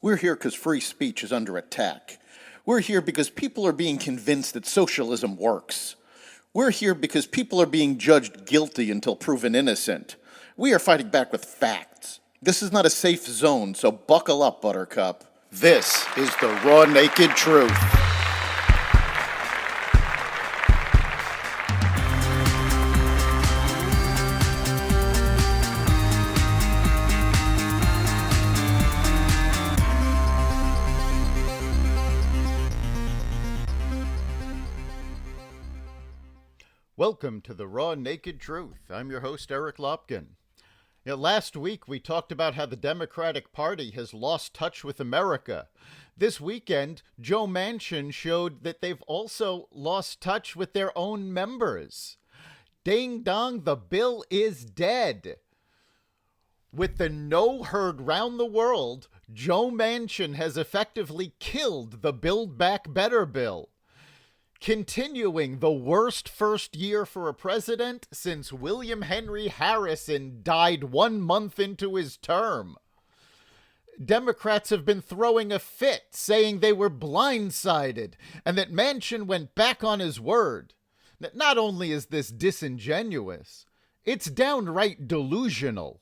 We're here because free speech is under attack. We're here because people are being convinced that socialism works. We're here because people are being judged guilty until proven innocent. We are fighting back with facts. This is not a safe zone, so buckle up, Buttercup. This is the raw, naked truth. Welcome to the Raw Naked Truth. I'm your host, Eric Lopkin. Last week, we talked about how the Democratic Party has lost touch with America. This weekend, Joe Manchin showed that they've also lost touch with their own members. Ding dong, the bill is dead. With the no heard round the world, Joe Manchin has effectively killed the Build Back Better bill, continuing the worst first year for a president since William Henry Harrison died 1 month into his term. Democrats have been throwing a fit, saying they were blindsided and that Manchin went back on his word. Not only is this disingenuous, it's downright delusional.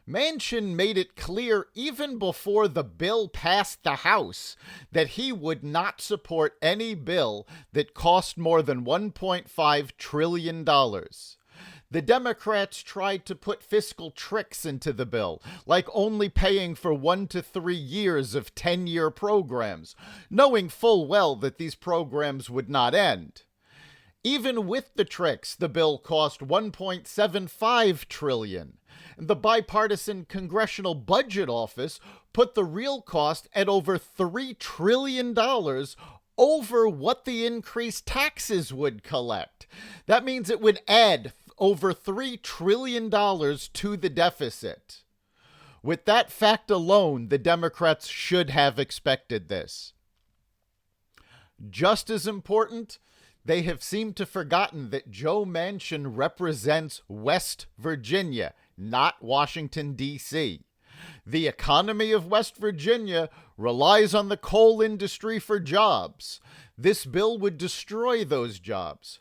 Manchin made it clear even before the bill passed the House that he would not support any bill that cost more than $1.5 trillion. The Democrats tried to put fiscal tricks into the bill, like only paying for 1 to 3 years of 10-year programs, knowing full well that these programs would not end. Even with the tricks, the bill cost $1.75 trillion. The Bipartisan Congressional Budget Office put the real cost at over $3 trillion over what the increased taxes would collect. That means it would add over $3 trillion to the deficit. With that fact alone, the Democrats should have expected this. Just as important, they have seemed to have forgotten that Joe Manchin represents West Virginia, not Washington, D.C. The economy of West Virginia relies on the coal industry for jobs. This bill would destroy those jobs.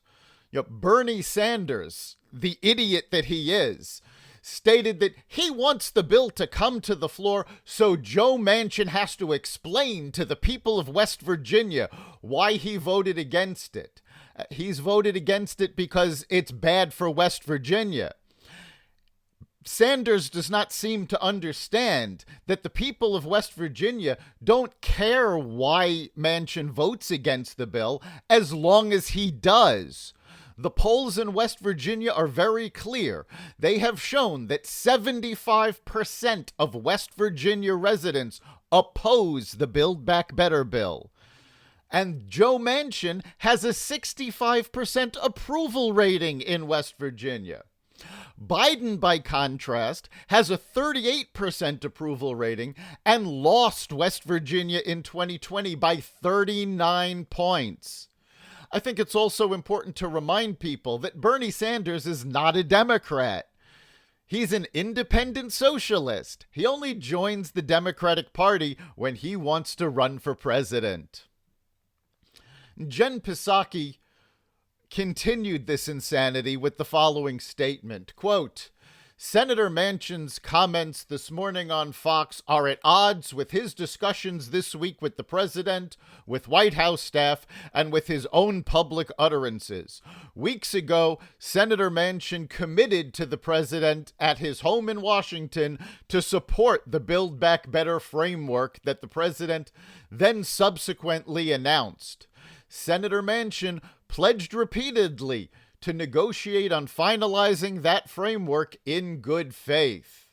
Bernie Sanders, the idiot that he is, stated that he wants the bill to come to the floor so Joe Manchin has to explain to the people of West Virginia why he voted against it. He's voted against it because it's bad for West Virginia. Sanders does not seem to understand that the people of West Virginia don't care why Manchin votes against the bill as long as he does. The polls in West Virginia are very clear. They have shown that 75% of West Virginia residents oppose the Build Back Better bill. And Joe Manchin has a 65% approval rating in West Virginia. Biden, by contrast, has a 38% approval rating and lost West Virginia in 2020 by 39 points. I think it's also important to remind people that Bernie Sanders is not a Democrat. He's an independent socialist. He only joins the Democratic Party when he wants to run for president. Jen Psaki continued this insanity with the following statement, quote, Senator Manchin's comments this morning on Fox are at odds with his discussions this week with the president, with White House staff, and with his own public utterances. Weeks ago, Senator Manchin committed to the president at his home in Washington to support the Build Back Better framework that the president then subsequently announced. Senator Manchin pledged repeatedly to negotiate on finalizing that framework in good faith.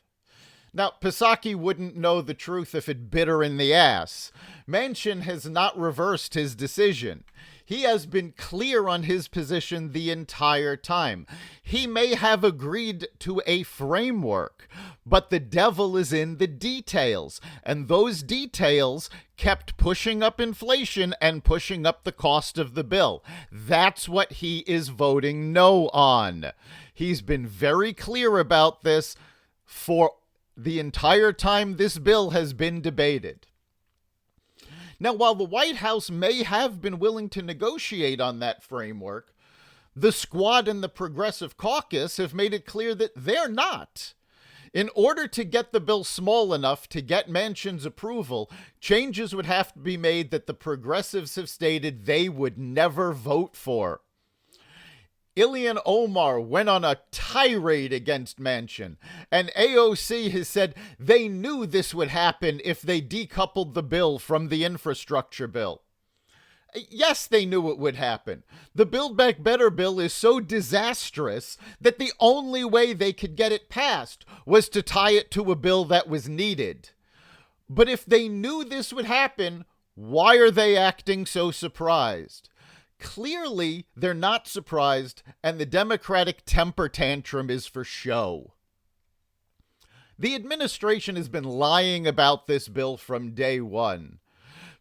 Now, Psaki wouldn't know the truth if it bit her in the ass. Manchin has not reversed his decision. He has been clear on his position the entire time. He may have agreed to a framework, but the devil is in the details, and those details kept pushing up inflation and pushing up the cost of the bill. That's what he is voting no on. He's been very clear about this for the entire time this bill has been debated. Now, while the White House may have been willing to negotiate on that framework, the Squad and the Progressive Caucus have made it clear that they're not. In order to get the bill small enough to get Manchin's approval, changes would have to be made that the progressives have stated they would never vote for. Ilhan Omar went on a tirade against Manchin, and AOC has said they knew this would happen if they decoupled the bill from the infrastructure bill. Yes, they knew it would happen. The Build Back Better bill is so disastrous that the only way they could get it passed was to tie it to a bill that was needed. But if they knew this would happen, why are they acting so surprised? Clearly, they're not surprised, and the Democratic temper tantrum is for show. The administration has been lying about this bill from day one.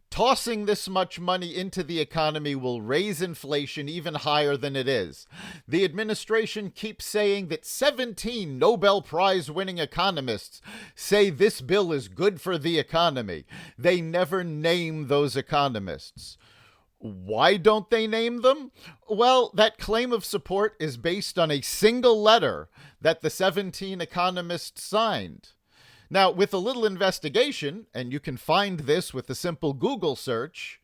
Tossing this much money into the economy will raise inflation even higher than it is. The administration keeps saying that 17 Nobel Prize-winning economists say this bill is good for the economy. They never name those economists. Why don't they name them? Well, that claim of support is based on a single letter that the 17 economists signed. Now, with a little investigation, and you can find this with a simple Google search,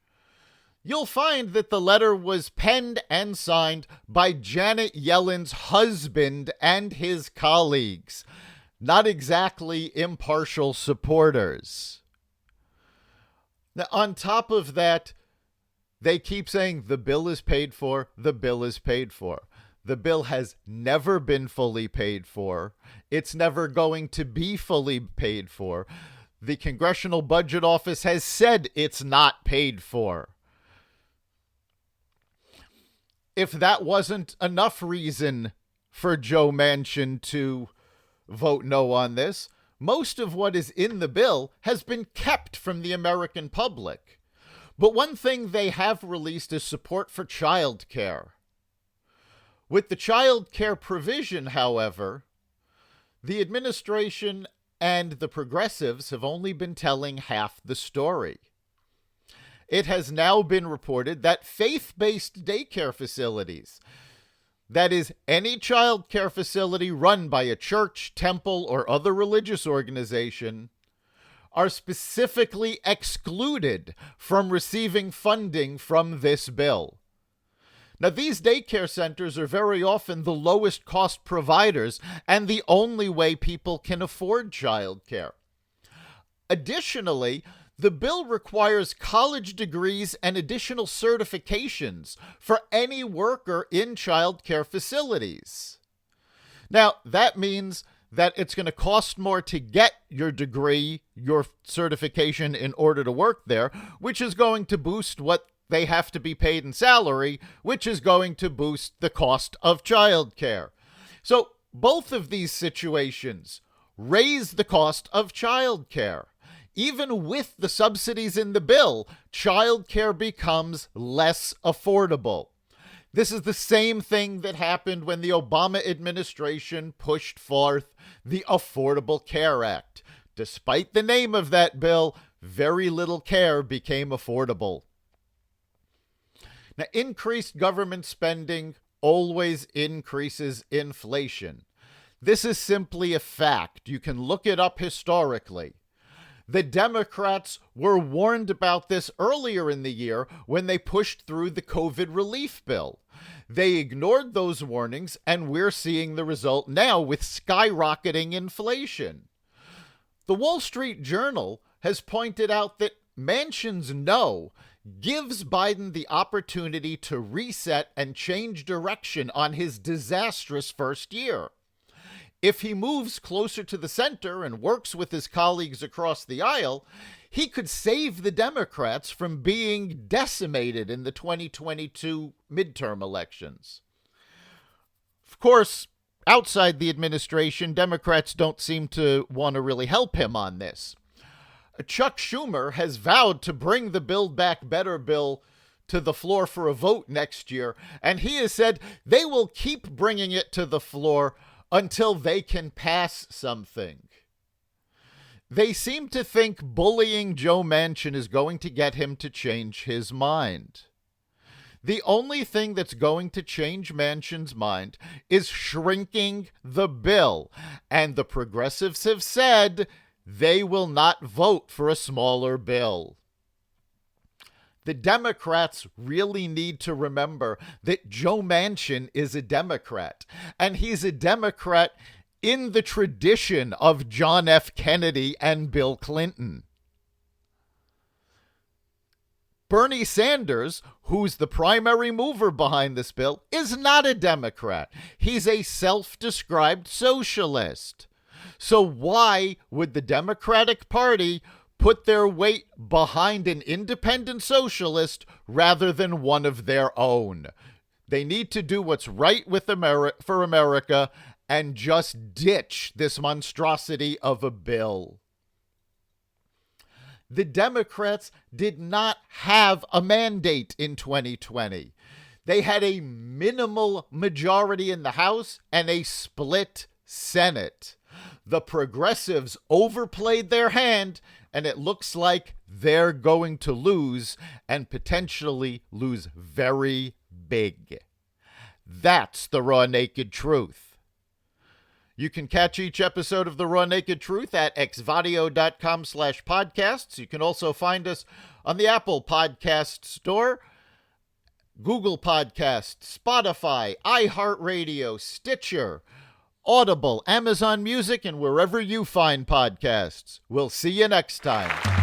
you'll find that the letter was penned and signed by Janet Yellen's husband and his colleagues. Not exactly impartial supporters. Now, on top of that, they keep saying the bill is paid for, the bill is paid for. The bill has never been fully paid for. It's never going to be fully paid for. The Congressional Budget Office has said it's not paid for. If that wasn't enough reason for Joe Manchin to vote no on this, most of what is in the bill has been kept from the American public. But one thing they have released is support for child care. With the child care provision, however, the administration and the progressives have only been telling half the story. It has now been reported that faith-based daycare facilities, that is, any child care facility run by a church, temple, or other religious organization, are specifically excluded from receiving funding from this bill. Now, these daycare centers are very often the lowest cost providers and the only way people can afford childcare. Additionally, the bill requires college degrees and additional certifications for any worker in childcare facilities. Now, that means that it's going to cost more to get your degree, your certification in order to work there, which is going to boost what they have to be paid in salary, which is going to boost the cost of childcare. So both of these situations raise the cost of childcare. Even with the subsidies in the bill, childcare becomes less affordable. This is the same thing that happened when the Obama administration pushed forth the Affordable Care Act. Despite the name of that bill, very little care became affordable. Now, increased government spending always increases inflation. This is simply a fact. You can look it up historically. The Democrats were warned about this earlier in the year when they pushed through the COVID relief bill. They ignored those warnings, and we're seeing the result now with skyrocketing inflation. The Wall Street Journal has pointed out that Manchin's no gives Biden the opportunity to reset and change direction on his disastrous first year. If he moves closer to the center and works with his colleagues across the aisle, he could save the Democrats from being decimated in the 2022 midterm elections. Of course, outside the administration, Democrats don't seem to want to really help him on this. Chuck Schumer has vowed to bring the Build Back Better bill to the floor for a vote next year, and he has said they will keep bringing it to the floor until they can pass something. They seem to think bullying Joe Manchin is going to get him to change his mind. The only thing that's going to change Manchin's mind is shrinking the bill. And the progressives have said they will not vote for a smaller bill. The Democrats really need to remember that Joe Manchin is a Democrat, and he's a Democrat in the tradition of John F. Kennedy and Bill Clinton. Bernie Sanders, who's the primary mover behind this bill, is not a Democrat. He's a self-described socialist. So why would the Democratic Party put their weight behind an independent socialist rather than one of their own? They need to do what's right with for America and just ditch this monstrosity of a bill. The Democrats did not have a mandate in 2020. They had a minimal majority in the House and a split Senate. The progressives overplayed their hand, and it looks like they're going to lose, and potentially lose very big. That's the raw naked truth. You can catch each episode of The Raw Naked Truth at xvadio.com/podcasts. You can also find us on the Apple Podcast Store, Google Podcasts, Spotify, iHeartRadio, Stitcher, Audible, Amazon Music, and wherever you find podcasts. We'll see you next time.